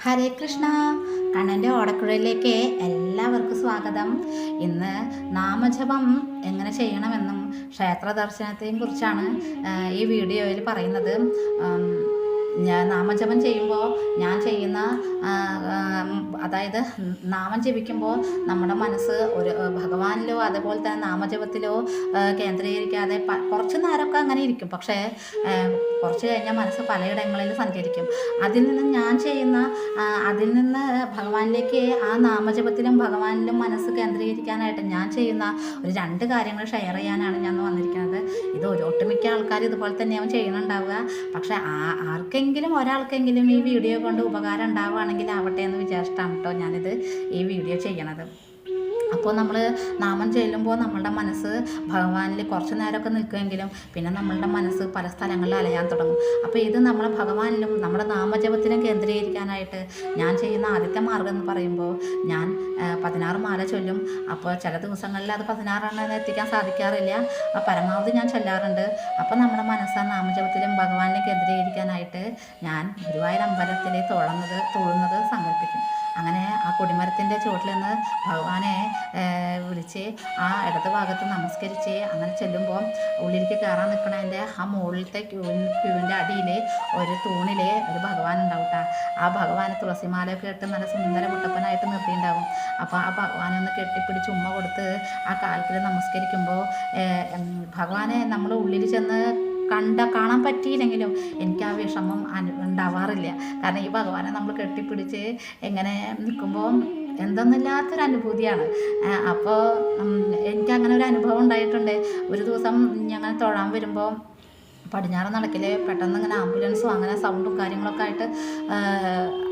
ഹരേ കൃഷ്ണ. കണ്ണൻ്റെ ഓടക്കുഴലിലേക്ക് എല്ലാവർക്കും സ്വാഗതം. ഇന്ന് നാമജപം എങ്ങനെ ചെയ്യണമെന്നും ക്ഷേത്ര ദർശനത്തെയും കുറിച്ചാണ് ഈ വീഡിയോയിൽ പറയുന്നത്. നാമജപം ചെയ്യുമ്പോൾ ഞാൻ ചെയ്യുന്ന അതായത് നാമം ജപിക്കുമ്പോൾ നമ്മുടെ മനസ്സ് ഒരു ഭഗവാനിലോ അതുപോലെ തന്നെ നാമജപത്തിലോ കേന്ദ്രീകരിക്കാതെ കുറച്ച് നേരമൊക്കെ അങ്ങനെ ഇരിക്കും. പക്ഷേ കുറച്ച് കഴിഞ്ഞാൽ മനസ്സ് പലയിടങ്ങളിൽ സഞ്ചരിക്കും. അതിൽ നിന്ന് ഭഗവാനിലേക്ക് ആ നാമജപത്തിലും ഭഗവാനിലും മനസ്സ് കേന്ദ്രീകരിക്കാനായിട്ട് ഞാൻ ചെയ്യുന്ന ഒരു 2 കാര്യങ്ങൾ ഷെയർ ചെയ്യാനാണ് ഞാൻ വന്നിരിക്കുന്നത്. ഇത് ഒട്ടുമിക്ക ആൾക്കാർ ഇതുപോലെ തന്നെയാവും ചെയ്യണുണ്ടാവുക. പക്ഷേ ഒരാൾക്കെങ്കിലും ഈ വീഡിയോ കൊണ്ട് ഉപകാരം ഉണ്ടാവുകയാണെങ്കിൽ ആവട്ടെ എന്ന് വിചാരിച്ചിട്ടാണ് കേട്ടോ ഞാനിത് ഈ വീഡിയോ ചെയ്യണത്. അപ്പോൾ നമ്മൾ നാമം ചെല്ലുമ്പോൾ നമ്മളുടെ മനസ്സ് ഭഗവാനിൽ കുറച്ച് നേരമൊക്കെ നിൽക്കുമെങ്കിലും പിന്നെ നമ്മളുടെ മനസ്സ് പല സ്ഥലങ്ങളിൽ അലയാൻ തുടങ്ങും. അപ്പോൾ ഇത് നമ്മളെ ഭഗവാനിലും നമ്മുടെ നാമജപത്തിലും കേന്ദ്രീകരിക്കാനായിട്ട് ഞാൻ ചെയ്യുന്ന ആദ്യത്തെ മാർഗ്ഗം എന്ന് പറയുമ്പോൾ ഞാൻ 16 മാല ചൊല്ലും. അപ്പോൾ ചില ദിവസങ്ങളിൽ അത് 16 എത്തിക്കാൻ സാധിക്കാറില്ല. പരമാവധി ഞാൻ ചൊല്ലാറുണ്ട്. അപ്പോൾ നമ്മുടെ മനസ്സ് നാമജപത്തിലും ഭഗവാനിലും കേന്ദ്രീകരിക്കാനായിട്ട് ഞാൻ ഗുരുവായൂർ അമ്പലത്തിൽ തൊഴുന്നത് സങ്കല്പിക്കും. അങ്ങനെ ആ കൊടിമരത്തിൻ്റെ ചുവട്ടിൽ നിന്ന് ഭഗവാനെ വിളിച്ച് ആ ഇടത് ഭാഗത്ത് നമസ്കരിച്ച് അങ്ങനെ ചെല്ലുമ്പോൾ ഉള്ളിലേക്ക് കയറാൻ നിൽക്കണതിൻ്റെ ആ മുകളിലത്തെ ക്യൂവിൻ്റെ അടിയിൽ ഒരു തൂണിൽ ഒരു ഭഗവാൻ ഉണ്ടാവും കേട്ടോ. ആ ഭഗവാന് തുളസിമാലയൊക്കെ ഇട്ട് നല്ല സുന്ദര മുട്ടപ്പനായിട്ട് നിർത്തിയിട്ടുണ്ടാവും. അപ്പോൾ ആ ഭഗവാനെ ഒന്ന് കെട്ടിപ്പിടിച്ച് ഉമ്മ കൊടുത്ത് ആ കാലത്തിൽ നമസ്കരിക്കുമ്പോൾ ഭഗവാനെ നമ്മൾ ഉള്ളിൽ ചെന്ന് കാണാൻ പറ്റിയില്ലെങ്കിലും എനിക്ക് ആ വിഷമം ഉണ്ടാവാറില്ല. കാരണം ഈ ഭഗവാനെ നമ്മൾ കെട്ടിപ്പിടിച്ച് എങ്ങനെ നിൽക്കുമ്പോൾ എന്തെന്നില്ലാത്തൊരു അനുഭൂതിയാണ്. അപ്പോൾ എനിക്കങ്ങനെ ഒരു അനുഭവം ഉണ്ടായിട്ടുണ്ട്. ഒരു ദിവസം ഞങ്ങൾ തൊഴാൻ വരുമ്പോൾ പടിഞ്ഞാറ് നടക്കിൽ പെട്ടെന്ന് ഇങ്ങനെ ആംബുലൻസും അങ്ങനെ സൗണ്ടും കാര്യങ്ങളൊക്കെ ആയിട്ട്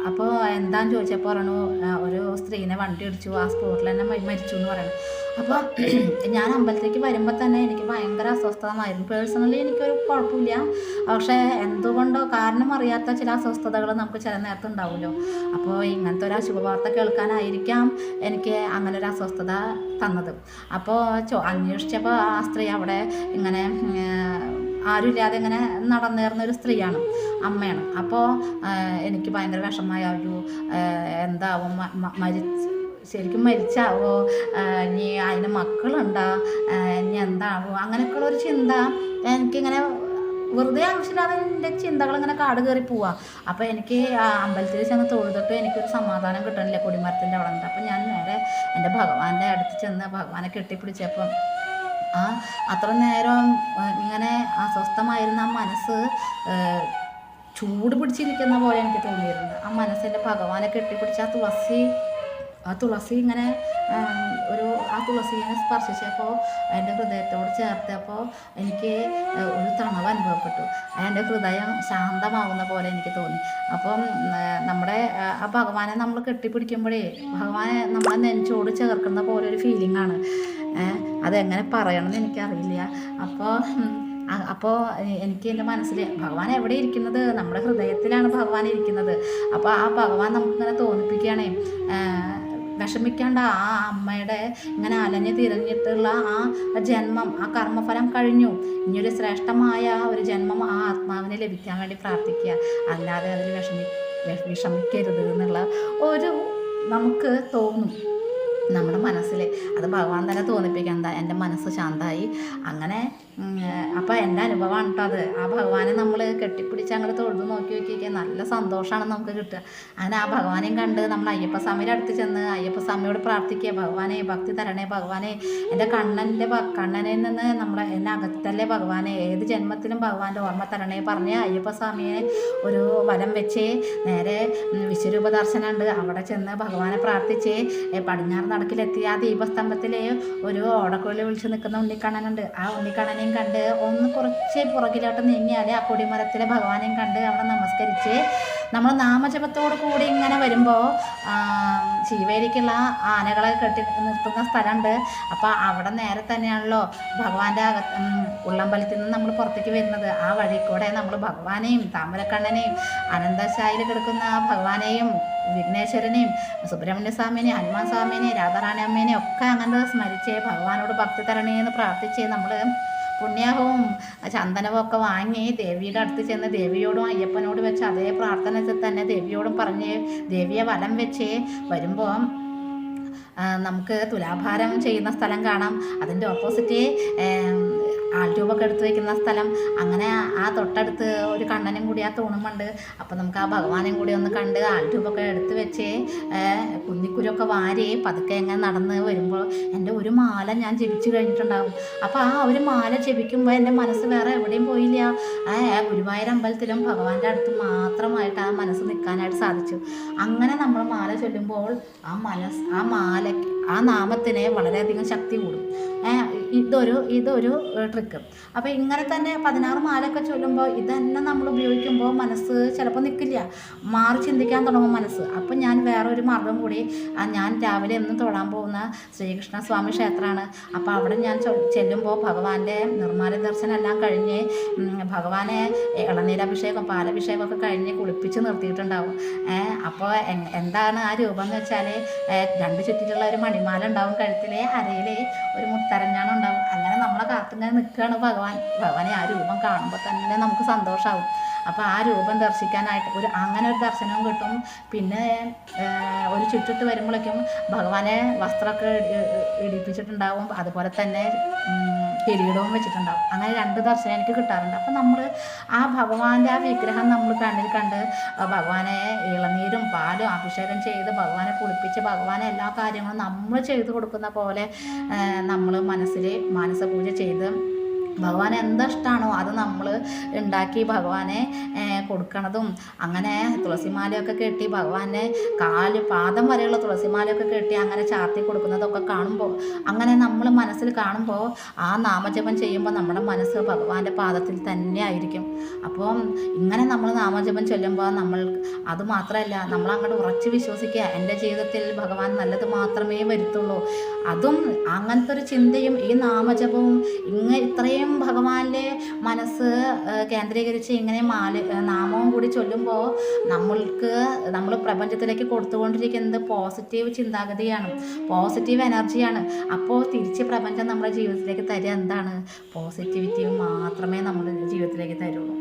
അപ്പോൾ എന്താന്ന് ചോദിച്ചപ്പോൾ പറഞ്ഞു ഒരു സ്ത്രീനെ വണ്ടി ഇടിച്ചു, ആ സ്പോട്ടിൽ തന്നെ മരിച്ചു എന്ന് പറയുന്നത്. അപ്പോൾ ഞാൻ അമ്പലത്തിലേക്ക് വരുമ്പോൾ തന്നെ എനിക്ക് ഭയങ്കര അസ്വസ്ഥതമായിരുന്നു. പേഴ്സണലി എനിക്കൊരു കുഴപ്പമില്ല. പക്ഷേ എന്തുകൊണ്ടോ കാരണം അറിയാത്ത ചില അസ്വസ്ഥതകൾ നമുക്ക് ചില നേരത്തെ ഉണ്ടാവുമല്ലോ. അപ്പോൾ ഇങ്ങനത്തെ ഒരു അശുഭവാർത്ത കേൾക്കാനായിരിക്കാം എനിക്ക് അങ്ങനെ ഒരു അസ്വസ്ഥത തന്നത്. അപ്പോൾ അന്വേഷിച്ചപ്പോൾ ആ സ്ത്രീ അവിടെ ഇങ്ങനെ ആരുമില്ലാതെ ഇങ്ങനെ നടന്നേർന്നൊരു സ്ത്രീയാണ്, അമ്മയാണ്. അപ്പോൾ എനിക്ക് ഭയങ്കര വിഷമമായ എന്താവും ശരിക്കും മരിച്ചാവോ, ഇനി അതിന് മക്കളുണ്ടോ, ഇനി എന്താവോ അങ്ങനെയൊക്കെയുള്ളൊരു ചിന്ത എനിക്കിങ്ങനെ വെറുതെ ആവശ്യമില്ലാതെ എൻ്റെ ചിന്തകളിങ്ങനെ കാട് കയറി പോവുക. അപ്പോൾ എനിക്ക് അമ്പലത്തിൽ ചെന്ന് തൊഴുതിട്ട് എനിക്കൊരു സമാധാനം കിട്ടണില്ല. കൊടിമരത്തിൻ്റെ അവിടെ ഉണ്ട്. അപ്പോൾ ഞാൻ നേരെ എൻ്റെ ഭഗവാന്റെ അടുത്ത് ചെന്ന് ഭഗവാനെ കെട്ടിപ്പിടിച്ചപ്പം അത്ര നേരം ഇങ്ങനെ അസ്വസ്ഥമായിരുന്ന ആ മനസ്സ് ചൂട് പിടിച്ചിരിക്കുന്ന പോലെ എനിക്ക് തോന്നിയിരുന്നു. ആ മനസ്സിൻ്റെ ഭഗവാനെ കെട്ടിപ്പിടിച്ച ആ തുളസി ഇങ്ങനെ ആ തുളസീനെ സ്പർശിച്ചപ്പോൾ എൻ്റെ ഹൃദയത്തോട് ചേർത്തപ്പോൾ എനിക്ക് ഒരു തണവ് അനുഭവപ്പെട്ടു. എൻ്റെ ഹൃദയം ശാന്തമാവുന്ന പോലെ എനിക്ക് തോന്നി. അപ്പം നമ്മുടെ ആ ഭഗവാനെ നമ്മൾ കെട്ടിപ്പിടിക്കുമ്പോഴേ ഭഗവാനെ നമ്മളെ നെഞ്ചോട് ചേർക്കുന്ന പോലെ ഒരു ഫീലിംഗാണ്. അതെങ്ങനെ പറയണമെന്ന് എനിക്കറിയില്ല. അപ്പോൾ എനിക്ക് എൻ്റെ മനസ്സിൽ ഭഗവാൻ എവിടെ ഇരിക്കുന്നത്? നമ്മുടെ ഹൃദയത്തിലാണ് ഭഗവാൻ ഇരിക്കുന്നത്. അപ്പോൾ ആ ഭഗവാൻ നമുക്കിങ്ങനെ തോന്നിപ്പിക്കുകയാണേ, വിഷമിക്കേണ്ട, ആ അമ്മയുടെ ഇങ്ങനെ അലഞ്ഞ് തിരഞ്ഞിട്ടുള്ള ആ ജന്മം, ആ കർമ്മഫലം കഴിഞ്ഞു. ഇനിയൊരു ശ്രേഷ്ഠമായ ഒരു ജന്മം ആ ആത്മാവിനെ ലഭിക്കാൻ വേണ്ടി പ്രാർത്ഥിക്കുക. അല്ലാതെ അതിൽ വിഷമിക്കരുത് എന്നുള്ള ഒരു നമുക്ക് തോന്നും നമ്മുടെ മനസ്സിൽ. അത് ഭഗവാൻ തന്നെ തോന്നിപ്പിക്കാൻ എൻ്റെ മനസ്സ് ശാന്തമായി. അങ്ങനെ അപ്പോൾ എൻ്റെ അനുഭവമാണ് കേട്ടോ അത്. ആ ഭഗവാനെ നമ്മൾ കെട്ടിപ്പിടിച്ച് അങ്ങോട്ട് തൊഴുത് നോക്കിയൊക്കെ നല്ല സന്തോഷമാണ് നമുക്ക് കിട്ടുക. അങ്ങനെ ആ ഭഗവാനെയും കണ്ട് നമ്മൾ അയ്യപ്പസ്വാമിയുടെ അടുത്ത് ചെന്ന് അയ്യപ്പസ്വാമിയോട് പ്രാർത്ഥിക്കുക, ഭഗവാനെ ഭക്തി തരണേ, ഭഗവാനെ എൻ്റെ കണ്ണനിൽ നിന്ന് എന്നെ അകത്തല്ലേ ഭഗവാനെ, ഏത് ജന്മത്തിലും ഭഗവാന്റെ ഓർമ്മ തരണേ പറഞ്ഞ് അയ്യപ്പസ്വാമിയെ ഒരു വലം വെച്ച് നേരെ വിശ്വരൂപ ദർശനമുണ്ട്. അവിടെ ചെന്ന് ഭഗവാനെ പ്രാർത്ഥിച്ച് പടിഞ്ഞാറ് നടക്കിലെത്തി ആ ദീപസ്തംഭത്തിൽ ഒരു ഓടക്കുഴൽ വിളിച്ച് നിൽക്കുന്ന ഉണ്ണിക്കണ്ണനുണ്ട്. ആ ഉണ്ണിക്കണ്ണനെയും കണ്ട് ഒന്ന് കുറച്ച് പുറകിലോട്ട് നീങ്ങിയാൽ ആ കൊടിമരത്തിലെ ഭഗവാനെയും കണ്ട് അവിടെ നമസ്കരിച്ച് നമ്മൾ നാമജപത്തോടു കൂടി ഇങ്ങനെ വരുമ്പോൾ ശിവേലിക്കുള്ള ആനകളെ കെട്ടി നിർത്തുന്ന സ്ഥലമുണ്ട്. അപ്പോൾ അവിടെ നേരെ തന്നെയാണല്ലോ ഭഗവാന്റെ ഉള്ളമ്പലത്തിൽ നിന്ന് നമ്മൾ പുറത്തേക്ക് വരുന്നത്. ആ വഴി കൂടെ നമ്മൾ ഭഗവാനെയും താമരക്കണ്ണനെയും അനന്തശായിൽ കിടക്കുന്ന ഭഗവാനെയും വിഘ്നേശ്വരനെയും സുബ്രഹ്മണ്യ സ്വാമിനെയും ഹനുമാൻ സ്വാമിനെയും രാധാറാണി അമ്മേനെയും ഒക്കെ അങ്ങനെ സ്മരിച്ച് ഭഗവാനോട് ഭക്തി തരണേ എന്ന് പ്രാർത്ഥിച്ച് നമ്മൾ പുണ്യവും ചന്ദനവും ഒക്കെ വാങ്ങി ദേവിയുടെ അടുത്ത് ചെന്ന് ദേവിയോടും അയ്യപ്പനോടും വെച്ച് അതേ പ്രാർത്ഥന തന്നെ ദേവിയോടും പറഞ്ഞ് ദേവിയെ വലം വെച്ച് വരുമ്പോൾ നമുക്ക് തുലാഭാരം ചെയ്യുന്ന സ്ഥലം കാണാം. അതിൻ്റെ ഓപ്പോസിറ്റ് ആൾരൂപമൊക്കെ എടുത്ത് വയ്ക്കുന്ന സ്ഥലം. അങ്ങനെ ആ തൊട്ടടുത്ത് ഒരു കണ്ണനും കൂടി ആ തൂണുമുണ്ട്. അപ്പോൾ നമുക്ക് ആ ഭഗവാനെയും കൂടി ഒന്ന് കണ്ട് ആൾരൂപമൊക്കെ എടുത്ത് വെച്ച് കുന്നിക്കുരൊക്കെ വാരി പതുക്കെ എങ്ങനെ നടന്ന് വരുമ്പോൾ എൻ്റെ ഒരു മാല ഞാൻ ജപിച്ച് കഴിഞ്ഞിട്ടുണ്ടാകും. അപ്പോൾ ആ ഒരു മാല ജപിക്കുമ്പോൾ എൻ്റെ മനസ്സ് വേറെ എവിടെയും പോയില്ല. ഗുരുവായൂർ അമ്പലത്തിലും ഭഗവാന്റെ അടുത്ത് മാത്രമായിട്ട് ആ മനസ്സ് നിൽക്കാനായിട്ട് സാധിച്ചു. അങ്ങനെ നമ്മൾ മാല ചൊല്ലുമ്പോൾ ആ മാലയ്ക്ക് ആ നാമത്തിന് വളരെയധികം ശക്തി കൂടും. ഇതൊരു ട്രിക്ക്. അപ്പോൾ ഇങ്ങനെ തന്നെ 16 മാലയൊക്കെ ചൊല്ലുമ്പോൾ ഇതന്നെ നമ്മൾ ഉപയോഗിക്കുമ്പോൾ മനസ്സ് ചിലപ്പോൾ നിൽക്കില്ല, മാറി ചിന്തിക്കാൻ തുടങ്ങും മനസ്സ്. അപ്പോൾ ഞാൻ വേറൊരു മാർഗം കൂടി, ഞാൻ രാവിലെ എന്നും തൊഴാൻ പോകുന്ന ശ്രീകൃഷ്ണ സ്വാമി ക്ഷേത്രമാണ്. അപ്പോൾ അവിടെ ഞാൻ ചെല്ലുമ്പോൾ ഭഗവാന്റെ നിർമ്മാല ദർശനം എല്ലാം കഴിഞ്ഞ് ഭഗവാനെ ഇളനീരഭിഷേകം പാലഭിഷേകമൊക്കെ കഴിഞ്ഞ് കുളിപ്പിച്ച് നിർത്തിയിട്ടുണ്ടാവും. അപ്പോൾ എന്താണ് ആ രൂപം എന്ന് വെച്ചാൽ 2 ചുറ്റിലുള്ള ഒരു മണിമാല ഉണ്ടാവും, കഴുത്തിലെ അരയിലെ ഒരു മുത്തരഞ്ഞാണം ഉണ്ടാവും. അങ്ങനെ നമ്മളെ കാത്തിങ്ങനെ നിൽക്കുകയാണ് ഭഗവാനെ ആ രൂപം കാണുമ്പോൾ തന്നെ നമുക്ക് സന്തോഷമാവും. അപ്പോൾ ആ രൂപം ദർശിക്കാനായിട്ട് അങ്ങനെ ഒരു ദർശനവും കിട്ടും. പിന്നെ ഒരു ചുറ്റിട്ട് വരുമ്പോഴേക്കും ഭഗവാനെ വസ്ത്രമൊക്കെ ഇടിപ്പിച്ചിട്ടുണ്ടാവും, അതുപോലെ തന്നെ കിരീടവും വെച്ചിട്ടുണ്ടാവും. അങ്ങനെ 2 ദർശനം എനിക്ക് കിട്ടാറുണ്ട്. അപ്പോൾ നമ്മൾ ആ ഭഗവാന്റെ ആ വിഗ്രഹം നമ്മൾ കണ്ണിൽ കണ്ട് ഭഗവാനെ ഇളനീരും പാലും അഭിഷേകം ചെയ്ത് ഭഗവാനെ കുളിപ്പിച്ച് ഭഗവാനെ എല്ലാ കാര്യങ്ങളും നമ്മൾ ചെയ്തു കൊടുക്കുന്ന പോലെ നമ്മൾ മനസ്സിൽ മാനസപൂജ ചെയ്ത് ഭഗവാന് എന്തിഷ്ടമാണോ അത് നമ്മൾ ഉണ്ടാക്കി ഭഗവാനെ കൊടുക്കണതും. അങ്ങനെ തുളസിമാലയൊക്കെ കെട്ടി ഭഗവാനെ പാദം വരെയുള്ള തുളസിമാലയൊക്കെ കെട്ടി അങ്ങനെ ചാർത്തി കൊടുക്കുന്നതൊക്കെ കാണുമ്പോൾ, അങ്ങനെ നമ്മൾ മനസ്സിൽ കാണുമ്പോൾ ആ നാമജപം ചെയ്യുമ്പോൾ നമ്മുടെ മനസ്സ് ഭഗവാന്റെ പാദത്തിൽ തന്നെ ആയിരിക്കും. അപ്പം ഇങ്ങനെ നമ്മൾ നാമജപം ചൊല്ലുമ്പോൾ അത് മാത്രമല്ല, നമ്മൾ അങ്ങോട്ട് ഉറച്ച് വിശ്വസിക്കുക എൻ്റെ ജീവിതത്തിൽ ഭഗവാൻ നല്ലത് മാത്രമേ വരുത്തുള്ളൂ. അതും അങ്ങനത്തെ ഒരു ചിന്തയും ഈ നാമജപവും ഇത്രയും ഭഗവാന്റെ മനസ്സ് കേന്ദ്രീകരിച്ച് ഇങ്ങനെ നാമവും കൂടി ചൊല്ലുമ്പോൾ നമ്മൾ പ്രപഞ്ചത്തിലേക്ക് കൊടുത്തുകൊണ്ടിരിക്കുന്നത് പോസിറ്റീവ് ചിന്താഗതിയാണ്, പോസിറ്റീവ് എനർജിയാണ്. അപ്പോൾ തിരിച്ച് പ്രപഞ്ചം നമ്മുടെ ജീവിതത്തിലേക്ക് തരിക എന്താണ്? പോസിറ്റിവിറ്റി മാത്രമേ നമ്മുടെ ജീവിതത്തിലേക്ക് തരുള്ളൂ.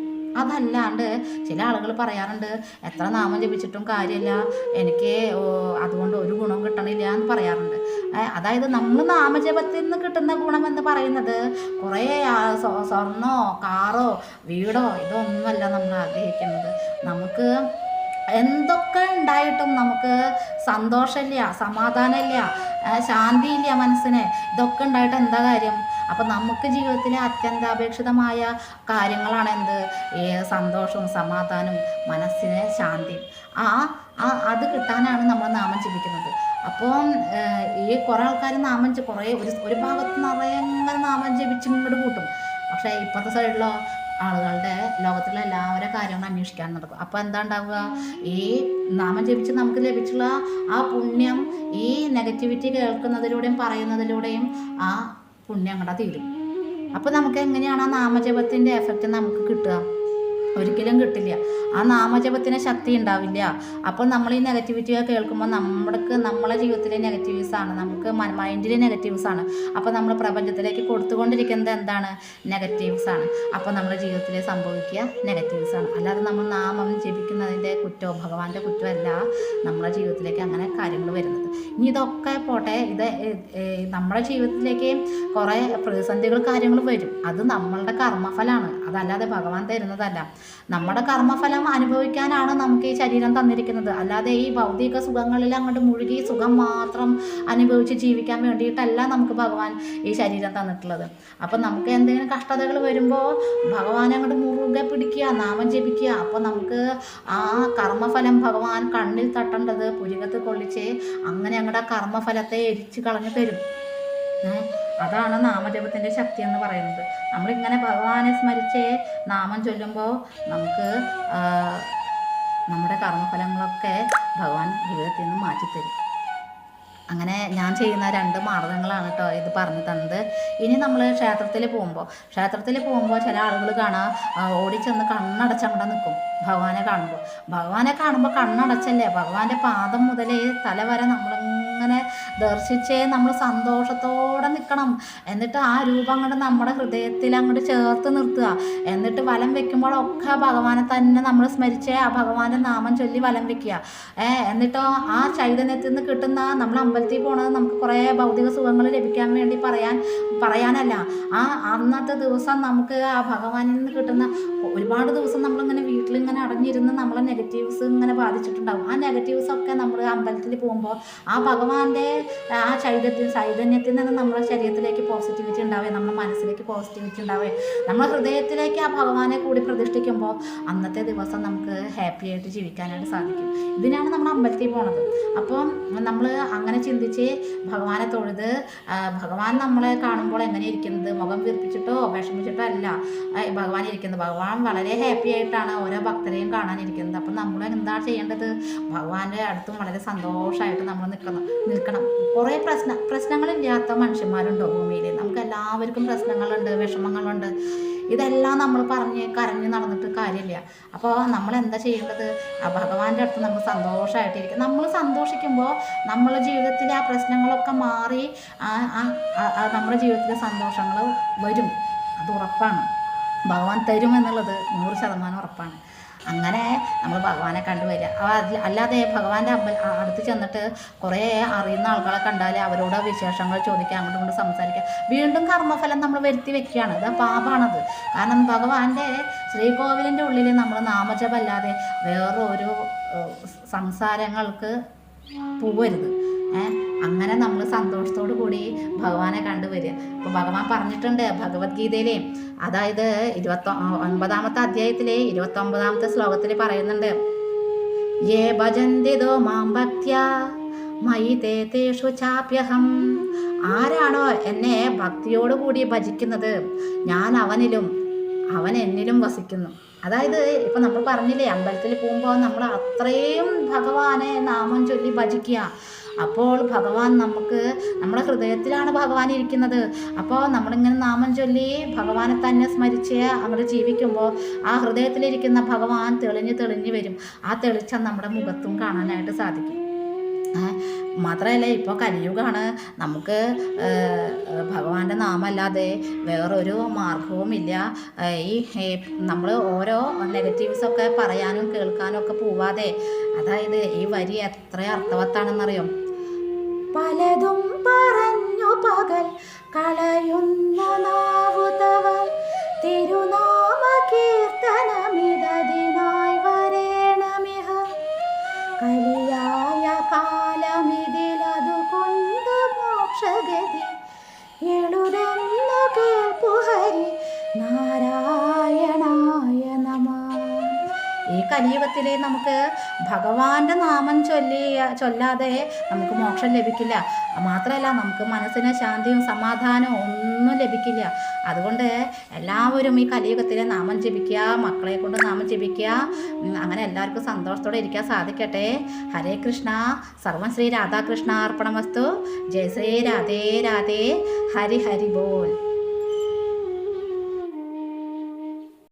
അതല്ലാണ്ട് ചില ആളുകൾ പറയാറുണ്ട്, എത്ര നാമം ജപിച്ചിട്ടും കാര്യമില്ല, എനിക്ക് അതുകൊണ്ട് ഒരു ഗുണവും കിട്ടണില്ല എന്ന് പറയാറുണ്ട്. അതായത് നമ്മൾ നാമജപത്തിൽ നിന്ന് കിട്ടുന്ന ഗുണം എന്ന് പറയുന്നത് കുറേ സ്വർണ്ണോ കാറോ വീടോ ഇതൊന്നുമല്ല നമ്മൾ ആഗ്രഹിക്കുന്നത്. നമുക്ക് എന്തൊക്കെ ഉണ്ടായിട്ടും നമുക്ക് സന്തോഷമില്ല, സമാധാനമില്ല, ശാന്തിയില്ല മനസ്സിന്. ഇതൊക്കെ ഉണ്ടായിട്ട് എന്താ കാര്യം? അപ്പം നമുക്ക് ജീവിതത്തിലെ അത്യന്താപേക്ഷിതമായ കാര്യങ്ങളാണ് എന്ത്? സന്തോഷവും സമാധാനവും മനസ്സിന് ശാന്തി. അത് കിട്ടാനാണ് നമ്മൾ നാമം ജപിക്കുന്നത്. അപ്പം ഈ കുറേ ആൾക്കാർ ഒരു ഭാഗത്ത് നിറയെ നാമം ജപിച്ച് ഇങ്ങോട്ട് കൂട്ടും. പക്ഷേ ഇപ്പോഴത്തെ സൈഡിലോ ആളുകളുടെ ലോകത്തിലെ എല്ലാവരുടെ കാര്യങ്ങളും അന്വേഷിക്കാൻ നടക്കും. അപ്പോൾ എന്താ ഉണ്ടാവുക? ഈ നാമം ജപിച്ച് നമുക്ക് ലഭിച്ചുള്ള ആ പുണ്യം ഈ നെഗറ്റിവിറ്റി കേൾക്കുന്നതിലൂടെയും പറയുന്നതിലൂടെയും ആ പുണ്യം അങ്ങോട്ട് തീരും. അപ്പോൾ നമുക്ക് എങ്ങനെയാണ് ആ നാമജപത്തിൻ്റെ എഫക്റ്റ് നമുക്ക് കിട്ടുക? ഒരിക്കലും കിട്ടില്ല. ആ നാമജപത്തിന് ശക്തി ഉണ്ടാവില്ല. അപ്പോൾ നമ്മൾ ഈ നെഗറ്റിവിറ്റിയൊക്കെ കേൾക്കുമ്പോൾ നമ്മളെ ജീവിതത്തിലെ നെഗറ്റീവ്സാണ്, നമുക്ക് മൈൻഡിലെ നെഗറ്റീവ്സാണ്. അപ്പോൾ നമ്മൾ പ്രപഞ്ചത്തിലേക്ക് കൊടുത്തുകൊണ്ടിരിക്കുന്നത് എന്താണ്? നെഗറ്റീവ്സാണ്. അപ്പോൾ നമ്മുടെ ജീവിതത്തിൽ സംഭവിക്കുക നെഗറ്റീവ്സാണ്. അല്ലാതെ നമ്മൾ നാമം ജപിക്കുന്നതിൻ്റെ കുറ്റമോ ഭഗവാന്റെ കുറ്റമല്ല നമ്മുടെ ജീവിതത്തിലേക്ക് അങ്ങനെ കാര്യങ്ങൾ വരുന്നത്. ഇനി ഇതൊക്കെ പോട്ടെ, നമ്മുടെ ജീവിതത്തിലേക്ക് കുറേ പ്രതിസന്ധികൾ കാര്യങ്ങൾ വരും. അത് നമ്മളുടെ കർമ്മഫലമാണ്, അതല്ലാതെ ഭഗവാൻ തരുന്നതല്ല. നമ്മുടെ കർമ്മഫലം അനുഭവിക്കാനാണ് നമുക്ക് ഈ ശരീരം തന്നിരിക്കുന്നത്. അല്ലാതെ ഈ ഭൗതിക സുഖങ്ങളിൽ അങ്ങോട്ട് മുഴുകി സുഖം മാത്രം അനുഭവിച്ച് ജീവിക്കാൻ വേണ്ടിയിട്ടല്ല നമുക്ക് ഭഗവാൻ ഈ ശരീരം തന്നിട്ടുള്ളത്. അപ്പം നമുക്ക് എന്തെങ്കിലും കഷ്ടതകൾ വരുമ്പോൾ ഭഗവാനെ അങ്ങോട്ട് മുറുകെ പിടിക്കുക, നാമം ജപിക്കുക. അപ്പോൾ നമുക്ക് ആ കർമ്മഫലം ഭഗവാൻ കണ്ണിൽ തട്ടേണ്ടത് പുരികത്ത് കൊള്ളിച്ച് അങ്ങനെ ഞങ്ങളുടെ കർമ്മഫലത്തെ എരിച്ച് കളഞ്ഞു തരും. അതാണ് നാമജപത്തിൻ്റെ ശക്തി എന്ന് പറയുന്നത്. നമ്മളിങ്ങനെ ഭഗവാനെ സ്മരിച്ച് നാമം ചൊല്ലുമ്പോൾ നമുക്ക് നമ്മുടെ കർമ്മഫലങ്ങളൊക്കെ ഭഗവാൻ ജീവിതത്തിൽ നിന്ന് മാറ്റിത്തരും. അങ്ങനെ ഞാൻ ചെയ്യുന്ന 2 മാർഗ്ഗങ്ങളാണ് കേട്ടോ ഇത് പറഞ്ഞു തന്നത്. ഇനി നമ്മൾ ക്ഷേത്രത്തിൽ പോകുമ്പോൾ ചില ആളുകൾ കാണാം ഓടിച്ചെന്ന് കണ്ണടച്ചങ്ങടെ നിൽക്കും ഭഗവാനെ കാണുമ്പോൾ. കണ്ണടച്ചല്ലേ, ഭഗവാന്റെ പാദം മുതൽ തല വരെ നമ്മളിങ്ങനെ ഇങ്ങനെ ദർശിച്ച് നമ്മൾ സന്തോഷത്തോടെ നിൽക്കണം. എന്നിട്ട് ആ രൂപം അങ്ങോട്ട് നമ്മുടെ ഹൃദയത്തിൽ അങ്ങോട്ട് ചേർത്ത് നിർത്തുക. എന്നിട്ട് വലം വെക്കുമ്പോഴൊക്കെ ഭഗവാനെ തന്നെ നമ്മൾ സ്മരിച്ച് ആ ഭഗവാന്റെ നാമം ചൊല്ലി വലം വെക്കുക. എന്നിട്ടോ ആ ചൈതന്യത്തിൽ നിന്ന് കിട്ടുന്ന, നമ്മൾ അമ്പലത്തിൽ പോണത് നമുക്ക് കുറേ ഭൗതിക സുഖങ്ങൾ ലഭിക്കാൻ വേണ്ടി പറയാനല്ല. ആ അന്നത്തെ ദിവസം നമുക്ക് ആ ഭഗവാനിൽ നിന്ന് കിട്ടുന്ന, ഒരുപാട് ദിവസം നമ്മളിങ്ങനെ വീട്ടിലിങ്ങനെ അടഞ്ഞിരുന്ന് നമ്മളെ നെഗറ്റീവ്സ് ഇങ്ങനെ ബാധിച്ചിട്ടുണ്ടാകും. ആ നെഗറ്റീവ്സൊക്കെ നമ്മൾ അമ്പലത്തിൽ പോകുമ്പോൾ ആ ഭഗവാന്റെ ആ ചൈതന്യത്തിൽ നിന്ന് നമ്മുടെ ശരീരത്തിലേക്ക് പോസിറ്റിവിറ്റി ഉണ്ടാവേ, നമ്മുടെ മനസ്സിലേക്ക് പോസിറ്റിവിറ്റി ഉണ്ടാവേ, നമ്മുടെ ഹൃദയത്തിലേക്ക് ആ ഭഗവാനെ കൂടി പ്രതിഷ്ഠിക്കുമ്പോൾ അന്നത്തെ ദിവസം നമുക്ക് ഹാപ്പി ആയിട്ട് ജീവിക്കാനായിട്ട് സാധിക്കും. ഇതിനാണ് നമ്മൾ അമ്പലത്തിൽ പോണത്. അപ്പം നമ്മൾ അങ്ങനെ ചിന്തിച്ച് ഭഗവാനെ തൊഴുത്, ഭഗവാൻ നമ്മളെ കാണുമ്പോൾ എങ്ങനെ ഇരിക്കുന്നത്, മുഖം വീർപ്പിച്ചിട്ടോ വിഷമിച്ചിട്ടോ അല്ല ഭഗവാൻ ഇരിക്കുന്നത്. ഭഗവാൻ വളരെ ഹാപ്പി ആയിട്ടാണ് ഓരോ ഭക്തരെയും കാണാനിരിക്കുന്നത്. അപ്പം നമ്മൾ എന്താ ചെയ്യേണ്ടത്, ഭഗവാന്റെ അടുത്തും വളരെ സന്തോഷമായിട്ട് നമ്മൾ നിൽക്കണം. കുറേ പ്രശ്നങ്ങളില്ലാത്ത മനുഷ്യന്മാരുണ്ടോ ഭൂമിയിൽ? നമുക്ക് എല്ലാവർക്കും പ്രശ്നങ്ങളുണ്ട്, വിഷമങ്ങളുണ്ട്. ഇതെല്ലാം നമ്മൾ കരഞ്ഞ് നടന്നിട്ട് കാര്യമില്ല. അപ്പോൾ നമ്മൾ എന്താ ചെയ്യേണ്ടത്, ആ ഭഗവാന്റെ അടുത്ത് നമ്മൾ സന്തോഷമായിട്ടിരിക്കും. നമ്മൾ സന്തോഷിക്കുമ്പോൾ നമ്മുടെ ജീവിതത്തിലെ ആ പ്രശ്നങ്ങളൊക്കെ മാറി നമ്മുടെ ജീവിതത്തിലെ സന്തോഷങ്ങൾ വരും. അത് ഉറപ്പാണ്. ഭഗവാൻ തരുമെന്നുള്ളത് 100% ഉറപ്പാണ്. അങ്ങനെ നമ്മൾ ഭഗവാനെ കണ്ടുവരിക. അല്ലാതെ ഭഗവാന്റെ അടുത്ത് ചെന്നിട്ട് കുറേ അറിയുന്ന ആളുകളെ കണ്ടാൽ അവരോട് വിശേഷങ്ങൾ ചോദിക്കുക, അങ്ങോട്ടും ഇങ്ങോട്ട് സംസാരിക്കുക, വീണ്ടും കർമ്മഫലം നമ്മൾ വരുത്തി വെക്കുകയാണ്. ഇത് പാപമാണത്. കാരണം ഭഗവാന്റെ ശ്രീകോവിലിൻ്റെ ഉള്ളിൽ നമ്മൾ നാമജപമല്ലാതെ വേറൊരു സംസാരങ്ങൾക്ക് പോവരുത്. അങ്ങനെ നമ്മൾ സന്തോഷത്തോടു കൂടി ഭഗവാനെ കണ്ടുവരിക. ഇപ്പോൾ ഭഗവാൻ പറഞ്ഞിട്ടുണ്ട് ഭഗവത്ഗീതയിലെ, അതായത് 29ാമത്തെ അധ്യായത്തിലെ 29ാമത്തെ ശ്ലോകത്തിൽ പറയുന്നുണ്ട്, യേ ഭജന്തിതോ മാം ഭക്ത്യാ മയി തേ തേഷു ചാപ്യഹം. ആരാണോ എന്നെ ഭക്തിയോടുകൂടി ഭജിക്കുന്നത്, ഞാൻ അവനിലും അവൻ എന്നിലും വസിക്കുന്നു. അതായത് ഇപ്പം നമ്മൾ പറഞ്ഞില്ലേ, അമ്പലത്തിൽ പോകുമ്പോൾ നമ്മൾ അത്രയും ഭഗവാനെ നാമം ചൊല്ലി ഭജിക്കുക. അപ്പോൾ ഭഗവാൻ നമ്മുടെ ഹൃദയത്തിലാണ് ഭഗവാൻ ഇരിക്കുന്നത്. അപ്പോൾ നമ്മളിങ്ങനെ നാമം ചൊല്ലി ഭഗവാനെ തന്നെ സ്മരിച്ച് അങ്ങോട്ട് ജീവിക്കുമ്പോൾ ആ ഹൃദയത്തിലിരിക്കുന്ന ഭഗവാൻ തെളിഞ്ഞ് വരും. ആ തെളിച്ചം നമ്മുടെ മുഖത്തും കാണാനായിട്ട് സാധിക്കും. മാത്രമല്ല, ഇപ്പോൾ കലിയുഗമാണ്. നമുക്ക് ഭഗവാന്റെ നാമല്ലാതെ വേറൊരു മാർഗവുമില്ല. ഈ നമ്മൾ ഓരോ നെഗറ്റീവ്സൊക്കെ പറയാനും കേൾക്കാനും ഒക്കെ പോവാതെ, അതായത് ഈ വരി എത്ര അർത്ഥവത്താണെന്നറിയോ, പലതും പറഞ്ഞു പകൽ കളയുന്ന നാവുതവൻ തിരുനാമ കീർത്തനമിതതിനായി വരേണമിഹ കലിയായ കാലമിതിലതുകൊണ്ട് മോക്ഷഗതി എഴുതുന്നു കേൾപ്പുഹരി നാരായണായ നമഃ. ഈ കലിയുഗത്തിൽ നമുക്ക് ഭഗവാന്റെ നാമം ചൊല്ലാതെ നമുക്ക് മോക്ഷം ലഭിക്കില്ല. മാത്രമല്ല, നമുക്ക് മനസ്സിന് ശാന്തിയും സമാധാനവും ഒന്നും ലഭിക്കില്ല. അതുകൊണ്ട് എല്ലാവരും ഈ കലിയുഗത്തിൽ നാമം ജപിക്കുക, മക്കളെ കൊണ്ട് നാമം ജപിക്കുക. അങ്ങനെ എല്ലാവർക്കും സന്തോഷത്തോടെ ഇരിക്കാൻ സാധിക്കട്ടെ. ഹരേ കൃഷ്ണ. സർവം ശ്രീ രാധാകൃഷ്ണ അർപ്പണമസ്തു. ജയ ശ്രീ രാധേ രാധേ. ഹരി ഹരി ബോൽ.